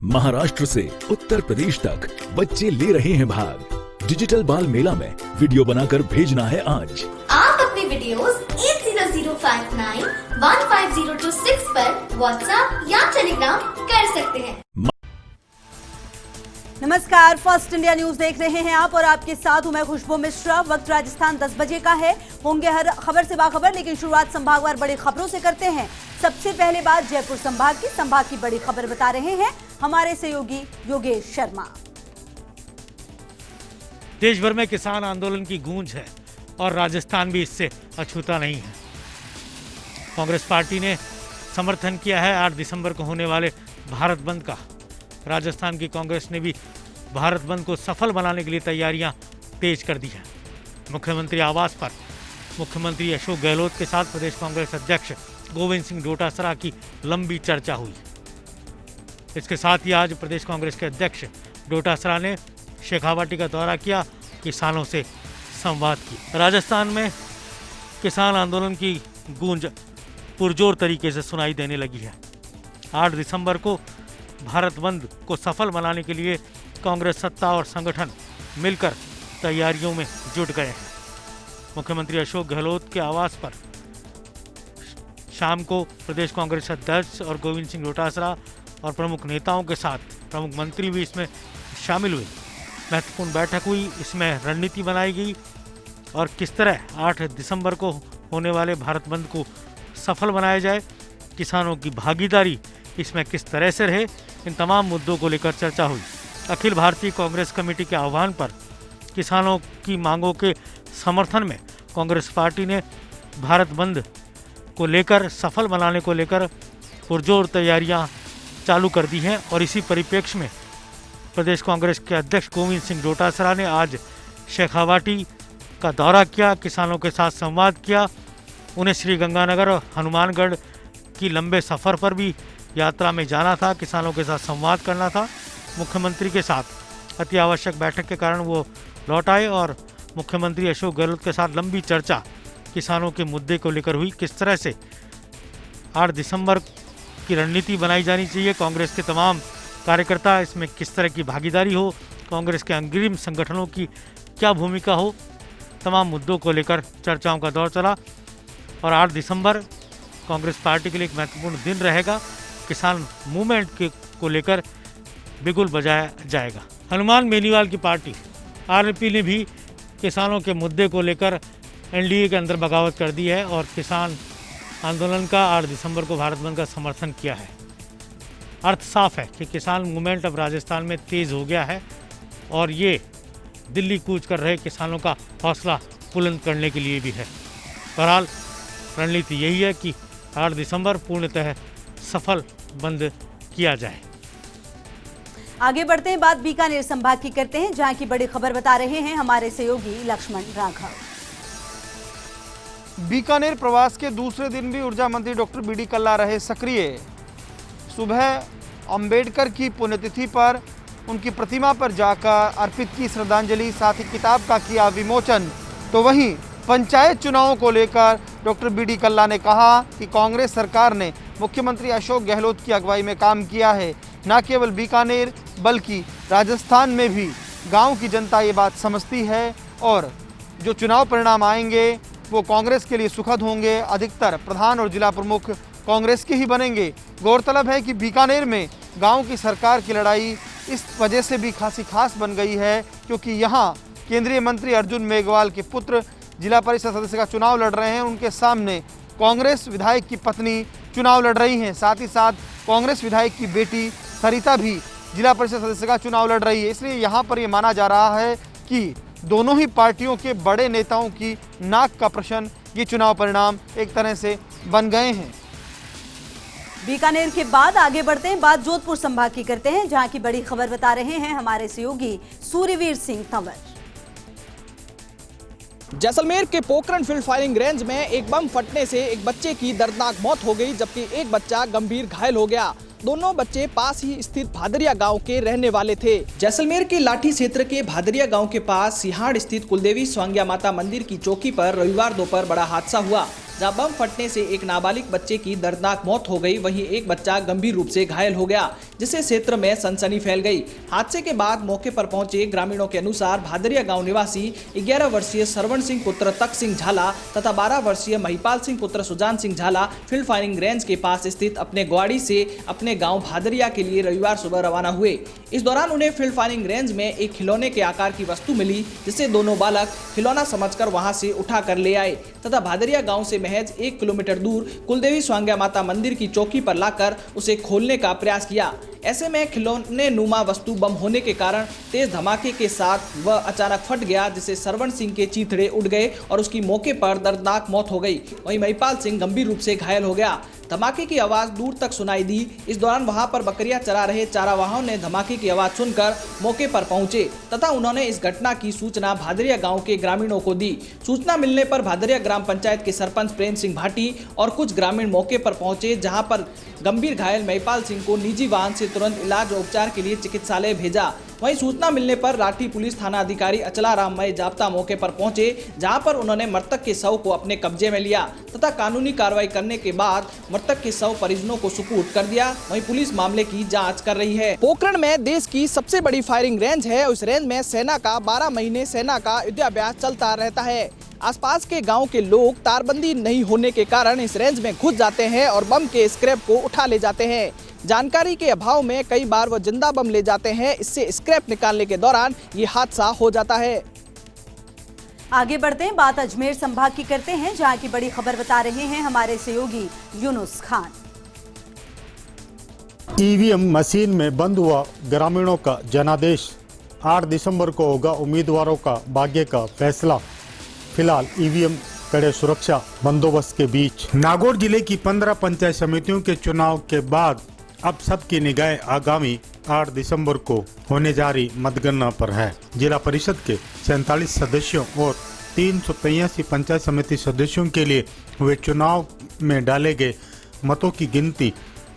महाराष्ट्र से उत्तर प्रदेश तक बच्चे ले रहे हैं भाग। डिजिटल बाल मेला में वीडियो बनाकर भेजना है आज। आप अपने वीडियोस 8005915026 पर व्हाट्सएप या टेलीग्राम कर सकते हैं। नमस्कार, फर्स्ट इंडिया न्यूज देख रहे हैं आप और आपके साथ हूं मैं खुशबू मिश्रा। वक्त राजस्थान 10 बजे का है। होंगे हर खबर से बाखबर, लेकिन शुरुआत संभागवार बड़ी खबरों से करते हैं। सबसे पहले बात जयपुर संभाग की बड़ी खबर बता रहे हैं हमारे सहयोगी योगेश शर्मा। देश भर में किसान आंदोलन की गूंज है और राजस्थान भी इससे अछूता नहीं है। कांग्रेस पार्टी ने समर्थन किया है 8 दिसंबर को होने वाले भारत बंद का। राजस्थान की कांग्रेस ने भी भारत बंद को सफल बनाने के लिए तैयारियां तेज कर दी हैं। मुख्यमंत्री आवास पर मुख्यमंत्री अशोक गहलोत के साथ प्रदेश कांग्रेस अध्यक्ष गोविंद सिंह डोटासरा की लंबी चर्चा हुई। इसके साथ ही आज प्रदेश कांग्रेस के अध्यक्ष डोटासरा ने शेखावाटी का दौरा किया, किसानों से संवाद किया। राजस्थान में किसान आंदोलन की गूंज पुरजोर तरीके से सुनाई देने लगी है। 8 दिसंबर को भारत बंद को सफल बनाने के लिए कांग्रेस सत्ता और संगठन मिलकर तैयारियों में जुट गए हैं। मुख्यमंत्री अशोक गहलोत के आवास पर शाम को प्रदेश कांग्रेस अध्यक्ष और गोविंद सिंह डोटासरा और प्रमुख नेताओं के साथ प्रमुख मंत्री भी इसमें शामिल हुए। महत्वपूर्ण बैठक हुई, इसमें रणनीति बनाई गई और किस तरह 8 दिसंबर को होने वाले भारत बंद को सफल बनाया जाए, किसानों की भागीदारी इसमें किस तरह से रहे, इन तमाम मुद्दों को लेकर चर्चा हुई। अखिल भारतीय कांग्रेस कमेटी के आह्वान पर किसानों की मांगों के समर्थन में कांग्रेस पार्टी ने भारत बंद को लेकर सफल बनाने को लेकर पुरजोर तैयारियां चालू कर दी हैं और इसी परिप्रेक्ष्य में प्रदेश कांग्रेस के अध्यक्ष गोविंद सिंह डोटासरा ने आज शेखावाटी का दौरा किया, किसानों के साथ संवाद किया। उन्हें श्रीगंगानगर और हनुमानगढ़ की लंबे सफ़र पर भी यात्रा में जाना था, किसानों के साथ संवाद करना था। मुख्यमंत्री के साथ अति आवश्यक बैठक के कारण वो लौट आए और मुख्यमंत्री अशोक गहलोत के साथ लंबी चर्चा किसानों के मुद्दे को लेकर हुई। किस तरह से 8 दिसंबर की रणनीति बनाई जानी चाहिए, कांग्रेस के तमाम कार्यकर्ता इसमें किस तरह की भागीदारी हो, कांग्रेस के अग्रिम संगठनों की क्या भूमिका हो, तमाम मुद्दों को लेकर चर्चाओं का दौर चला। और 8 दिसंबर कांग्रेस पार्टी के लिए एक महत्वपूर्ण दिन रहेगा। किसान मूवमेंट को लेकर बिगुल बजाया जाएगा। हनुमान बेनीवाल की पार्टी आरएलपी ने भी किसानों के मुद्दे को लेकर एनडीए के अंदर बगावत कर दी है और किसान आंदोलन का 8 दिसंबर को भारत बंद का समर्थन किया है। अर्थ साफ है कि किसान मूवमेंट अब राजस्थान में तेज हो गया है और ये दिल्ली कूच कर रहे किसानों का हौसला बुलंद करने के लिए भी है। बहरहाल रणनीति यही है कि 8 दिसंबर पूर्णतः सफल बंद किया जाए। आगे बढ़ते हैं, बात बीकानेर संभाग की करते हैं, जहां की बड़ी खबर बता रहे हैं हमारे सहयोगी लक्ष्मण राघव। बीकानेर प्रवास के दूसरे दिन भी ऊर्जा मंत्री डॉक्टर बीडी कल्ला रहे सक्रिय। सुबह अंबेडकर की पुण्यतिथि पर उनकी प्रतिमा पर जाकर अर्पित की श्रद्धांजलि, साथ ही किताब का किया विमोचन। तो वहीं पंचायत चुनावों को लेकर डॉक्टर बीडी कल्ला ने कहा कि कांग्रेस सरकार ने मुख्यमंत्री अशोक गहलोत की अगुवाई में काम किया है। न केवल बीकानेर बल्कि राजस्थान में भी गांव की जनता ये बात समझती है और जो चुनाव परिणाम आएंगे वो कांग्रेस के लिए सुखद होंगे। अधिकतर प्रधान और जिला प्रमुख कांग्रेस के ही बनेंगे। गौरतलब है कि बीकानेर में गांव की सरकार की लड़ाई इस वजह से भी खासी खास बन गई है क्योंकि यहाँ केंद्रीय मंत्री अर्जुन मेघवाल के पुत्र जिला परिषद सदस्य का चुनाव लड़ रहे हैं। उनके सामने कांग्रेस विधायक की पत्नी चुनाव लड़ रही हैं, साथ ही साथ कांग्रेस विधायक की बेटी सरिता भी जिला परिषद सदस्य का चुनाव लड़ रही है। इसलिए यहाँ पर यह माना जा रहा है कि दोनों ही पार्टियों के बड़े नेताओं की नाक का प्रश्न ये चुनाव परिणाम एक तरह से बन गए हैं। बीकानेर के बाद आगे बढ़ते हैं, बात जोधपुर संभाग की करते हैं, जहां की बड़ी खबर बता रहे हैं हमारे सहयोगी सूर्यवीर सिंह तंवर। जैसलमेर के पोखरण फील्ड फायरिंग रेंज में एक बम फटने से एक बच्चे की दर्दनाक मौत हो गई, जबकि एक बच्चा गंभीर घायल हो गया। दोनों बच्चे पास ही स्थित भादरिया गांव के रहने वाले थे। जैसलमेर के लाठी क्षेत्र के भादरिया गांव के पास सिहाड़ स्थित कुलदेवी स्वांग्या माता मंदिर की चौकी पर रविवार दोपहर बड़ा हादसा हुआ। जहां बम फटने से एक नाबालिग बच्चे की दर्दनाक मौत हो गई, वहीं एक बच्चा गंभीर रूप से घायल हो गया, जिससे क्षेत्र में सनसनी फैल गई। हादसे के बाद मौके पर पहुंचे ग्रामीणों के अनुसार भादरिया गांव निवासी 11 वर्षीय सरवण सिंह पुत्र तक सिंह झाला तथा 12 वर्षीय महिपाल सिंह पुत्र सुजान सिंह झाला फील्ड फायरिंग रेंज के पास स्थित अपने ग्वाड़ी से अपने गांव भादरिया के लिए रविवार सुबह रवाना हुए। इस दौरान उन्हें फील्ड फायरिंग रेंज में एक खिलौने के आकार की वस्तु मिली, जिसे दोनों बालक खिलौना समझकर वहां से उठा कर ले आए तथा भादरिया गांव से महज 1 किलोमीटर दूर कुलदेवी स्वांग्या माता मंदिर की चौकी पर लाकर उसे खोलने का प्रयास किया। ऐसे में खिलौने नुमा वस्तु बम होने के कारण तेज धमाके के साथ वह अचानक फट गया, जिससे सरवण सिंह के चीथड़े उड़ गए और उसकी मौके पर दर्दनाक मौत हो गई। वहीं महिपाल सिंह गंभीर रूप से घायल हो गया। धमाके की आवाज दूर तक सुनाई दी। इस दौरान वहां पर बकरियां चरा रहे चारावाहों ने धमाके की आवाज सुनकर मौके पर पहुंचे तथा उन्होंने इस घटना की सूचना भादरिया गांव के ग्रामीणों को दी। सूचना मिलने पर भादरिया ग्राम पंचायत के सरपंच प्रेम सिंह भाटी और कुछ ग्रामीण मौके पर पहुंचे, जहां पर गंभीर घायल महिपाल सिंह को निजी वाहन से तुरंत इलाज और उपचार के लिए चिकित्सालय भेजा। वहीं सूचना मिलने पर राठी पुलिस थाना अधिकारी अचलाराम मय जाप्ता मौके पर पहुंचे, जहां पर उन्होंने मृतक के शव को अपने कब्जे में लिया तथा कानूनी कार्रवाई करने के बाद मृतक के शव परिजनों को सुपुर्द कर दिया। वहीं पुलिस मामले की जांच कर रही है। पोखरण में देश की सबसे बड़ी फायरिंग रेंज है। उस रेंज में सेना का 12 महीने सेना का युद्धाभ्यास चलता रहता है। आसपास के गांव के लोग तारबंदी नहीं होने के कारण इस रेंज में घुस जाते हैं और बम के स्क्रैप को उठा ले जाते हैं। जानकारी के अभाव में कई बार वो जिंदा बम ले जाते हैं। इससे स्क्रैप निकालने के दौरान ये हादसा हो जाता है। आगे बढ़ते हैं, बात अजमेर संभाग की करते हैं, जहां की बड़ी खबर बता रहे हैं हमारे सहयोगी यूनुस खान। ईवीएम मशीन में बंद हुआ ग्रामीणों का जनादेश। 8 दिसंबर को होगा उम्मीदवारों का भाग्य का फैसला। फिलहाल ईवीएम कड़े सुरक्षा बंदोबस्त के बीच। नागौर जिले की 15 पंचायत समितियों के चुनाव के बाद अब सबकी निगाहें आगामी 8 दिसंबर को होने जा रही मतगणना पर है। जिला परिषद के 47 सदस्यों और 383 पंचायत समिति सदस्यों के लिए हुए चुनाव में डाले गए मतों की गिनती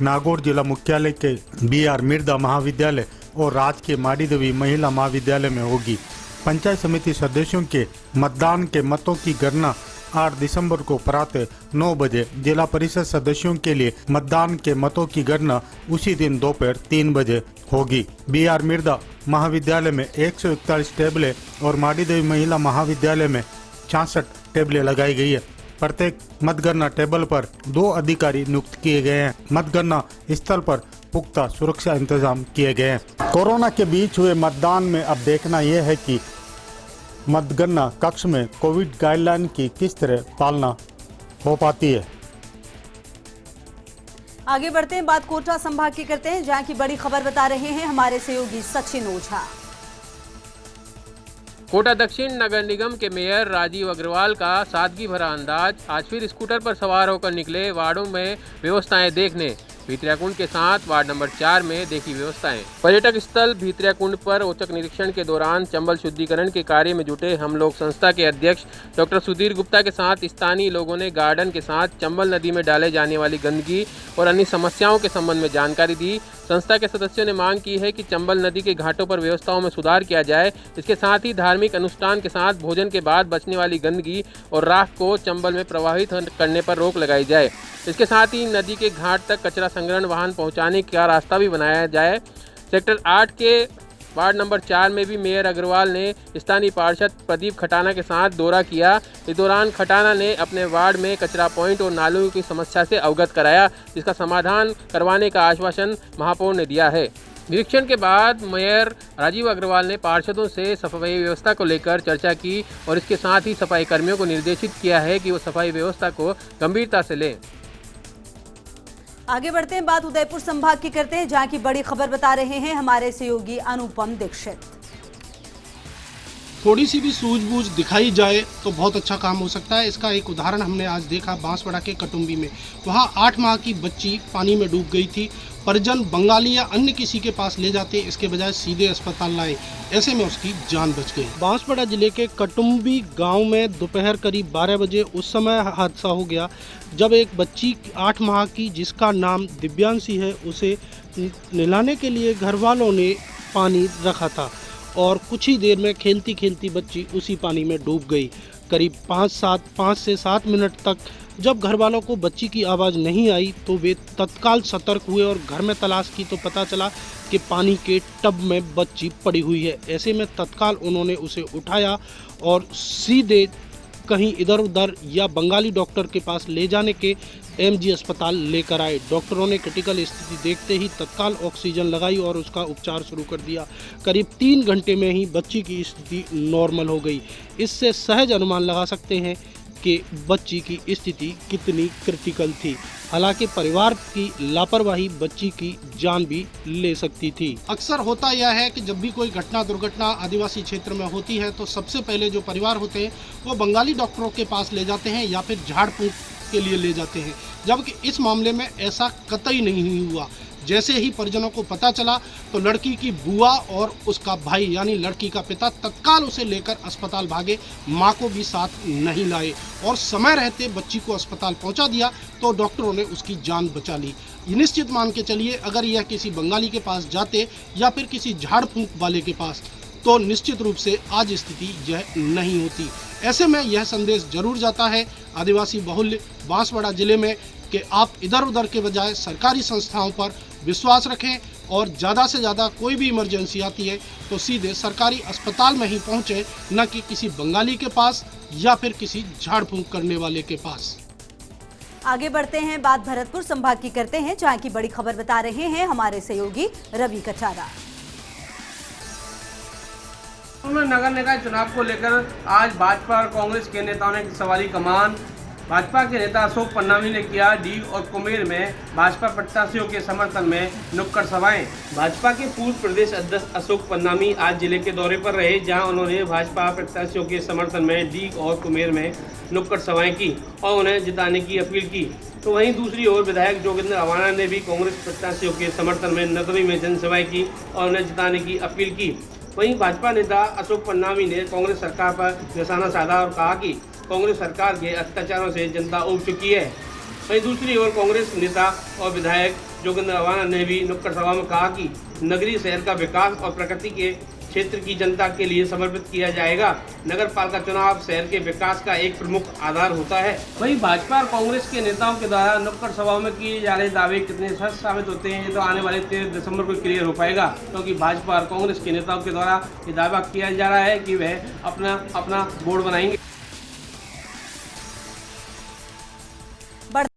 नागौर जिला मुख्यालय के BR मिर्दा महाविद्यालय और राजकीय माडीदेवी महिला महाविद्यालय में होगी। पंचायत समिति सदस्यों के मतदान के मतों की गणना 8 दिसंबर को प्रातः 9 बजे, जिला परिषद सदस्यों के लिए मतदान के मतों की गणना उसी दिन दोपहर 3 बजे होगी। BR मिर्दा महाविद्यालय में 141 टेबलें और माडीदेवी महिला महाविद्यालय में 66 टेबलें लगाई गई है। प्रत्येक मतगणना टेबल पर 2 अधिकारी नियुक्त किए गए हैं। मतगणना स्थल पर पुख्ता सुरक्षा इंतजाम किए गए हैं। कोरोना के बीच हुए मतदान में अब देखना यह है कि मतगणना कक्ष में कोविड गाइडलाइन की किस तरह पालना हो पाती है। आगे बढ़ते हैं, बात कोटा संभाग की करते हैं, जहां की बड़ी खबर बता रहे हैं हमारे सहयोगी सचिन ओझा। कोटा दक्षिण नगर निगम के मेयर राजीव अग्रवाल का सादगी भरा अंदाज। आज फिर स्कूटर पर सवार होकर निकले वार्डों में व्यवस्थाएं देखने। भीतरियाकुंड के साथ वार्ड नंबर 4 में देखी व्यवस्थाएं। पर्यटक स्थल भीतरियाकुंड पर औचक निरीक्षण के दौरान चंबल शुद्धिकरण के कार्य में जुटे हम लोग संस्था के अध्यक्ष डॉक्टर सुधीर गुप्ता के साथ स्थानीय लोगों ने गार्डन के साथ चंबल नदी में डाले जाने वाली गंदगी और अन्य समस्याओं के संबंध में जानकारी दी। संस्था के सदस्यों ने मांग की है कि चंबल नदी के घाटों पर व्यवस्थाओं में सुधार किया जाए। इसके साथ ही धार्मिक अनुष्ठान के साथ भोजन के बाद बचने वाली गंदगी और राख को चंबल में प्रवाहित करने पर रोक लगाई जाए। इसके साथ ही नदी के घाट तक कचरा संग्रहण वाहन पहुंचाने का रास्ता भी बनाया जाए। सेक्टर 8 के वार्ड नंबर 4 में भी मेयर अग्रवाल ने स्थानीय पार्षद प्रदीप खटाना के साथ दौरा किया। इस दौरान खटाना ने अपने वार्ड में कचरा पॉइंट और नालों की समस्या से अवगत कराया, जिसका समाधान करवाने का आश्वासन महापौर ने दिया है। निरीक्षण के बाद मेयर राजीव अग्रवाल ने पार्षदों से सफाई व्यवस्था को लेकर चर्चा की और इसके साथ ही सफाई कर्मियों को निर्देशित किया है कि वो सफाई व्यवस्था को गंभीरता से लें। आगे बढ़ते हैं, बात उदयपुर संभाग की करते हैं, जहां की बड़ी खबर बता रहे हैं हमारे सहयोगी अनुपम दीक्षित। थोड़ी सी भी सूझबूझ दिखाई जाए तो बहुत अच्छा काम हो सकता है। इसका एक उदाहरण हमने आज देखा बांसवाड़ा के कटुम्बी में। वहाँ 8 माह की बच्ची पानी में डूब गई थी। परिजन बंगाली या अन्य किसी के पास ले जाते, इसके बजाय सीधे अस्पताल लाए। ऐसे में उसकी जान बच गई। बांसवाड़ा जिले के कटुम्बी गांव में दोपहर करीब 12 बजे उस समय हादसा हो गया जब एक बच्ची 8 माह की, जिसका नाम दिव्यांशी है, उसे नहलाने के लिए घर वालों ने पानी रखा था और कुछ ही देर में खेलती खेलती बच्ची उसी पानी में डूब गई। करीब 5 से 7 मिनट तक जब घर वालों को बच्ची की आवाज़ नहीं आई तो वे तत्काल सतर्क हुए और घर में तलाश की तो पता चला कि पानी के टब में बच्ची पड़ी हुई है। ऐसे में तत्काल उन्होंने उसे उठाया और सीधे कहीं इधर उधर या बंगाली डॉक्टर के पास ले जाने के एमजी अस्पताल लेकर आए। डॉक्टरों ने क्रिटिकल स्थिति देखते ही तत्काल ऑक्सीजन लगाई और उसका उपचार शुरू कर दिया। करीब 3 घंटे में ही बच्ची की स्थिति नॉर्मल हो गई। इससे सहज अनुमान लगा सकते हैं कि बच्ची की स्थिति कितनी क्रिटिकल थी। हालांकि परिवार की लापरवाही बच्ची की जान भी ले सकती थी। अक्सर होता यह है कि जब भी कोई घटना दुर्घटना आदिवासी क्षेत्र में होती है तो सबसे पहले जो परिवार होते हैं वो बंगाली डॉक्टरों के पास ले जाते हैं या फिर झाड़ फूंक के लिए ले जाते हैं, जबकि इस मामले में ऐसा कतई नहीं हुआ। जैसे ही परिजनों को पता चला तो लड़की की बुआ और उसका भाई यानी लड़की का पिता तत्काल उसे लेकर अस्पताल भागे। मां को भी साथ नहीं लाए और समय रहते बच्ची को अस्पताल पहुंचा दिया तो डॉक्टरों ने उसकी जान बचा ली। निश्चित मान के चलिए अगर यह किसी बंगाली के पास जाते या फिर किसी झाड़ फूंक वाले के पास तो निश्चित रूप से आज स्थिति यह नहीं होती। ऐसे में यह संदेश जरूर जाता है आदिवासी बहुल्य बांसवाड़ा जिले में कि आप इधर उधर के बजाय सरकारी संस्थाओं पर विश्वास रखें और ज़्यादा से ज़्यादा कोई भी इमरजेंसी आती है तो सीधे सरकारी अस्पताल में ही पहुंचे, न कि किसी बंगाली के पास या फिर किसी झाड़ फूंक करने वाले के पास। आगे बढ़ते हैं, बात भरतपुर संभाग की करते हैं जहां की बड़ी खबर बता रहे हैं हमारे सहयोगी रवि कचारा। नगर निकाय चुनाव को लेकर आज भाजपा और कांग्रेस के नेताओं ने सवारी कमान। भाजपा के नेता अशोक पन्नामी ने किया डी और कुमेर में भाजपा प्रत्याशियों के समर्थन में नुक्कड़ सभाएं। भाजपा के पूर्व प्रदेश अध्यक्ष अशोक पन्नामी आज जिले के दौरे पर रहे, जहां उन्होंने भाजपा प्रत्याशियों के समर्थन में डी और कुमेर में नुक्कड़ सभाएं की और उन्हें जिताने की अपील की। तो वहीं दूसरी ओर विधायक जोगिंदर अवाना ने भी कांग्रेस प्रत्याशियों के समर्थन में नगरी में जनसभाएं की और उन्हें जिताने की अपील की। वहीं भाजपा नेता अशोक पन्नामी ने कांग्रेस सरकार पर निशाना साधा और कहा कि कांग्रेस सरकार के अत्याचारों से जनता उब चुकी है। वहीं दूसरी ओर कांग्रेस नेता और विधायक जोगिंदर अवाना ने भी नुक्कड़ सभा में कहा कि नगरीय शहर का विकास और प्रकृति के क्षेत्र की जनता के लिए समर्पित किया जाएगा। नगर पालिका चुनाव शहर के विकास का एक प्रमुख आधार होता है। वहीं भाजपा और कांग्रेस के नेताओं के द्वारा नुक्कड़ सभाओं में किए जा रहे दावे कितने सच साबित होते हैं ये तो आने वाले 13 दिसंबर को क्लियर हो पाएगा, क्योंकि भाजपा और कांग्रेस के नेताओं के द्वारा ये दावा किया जा रहा है कि वह अपना बोर्ड बनाएंगे।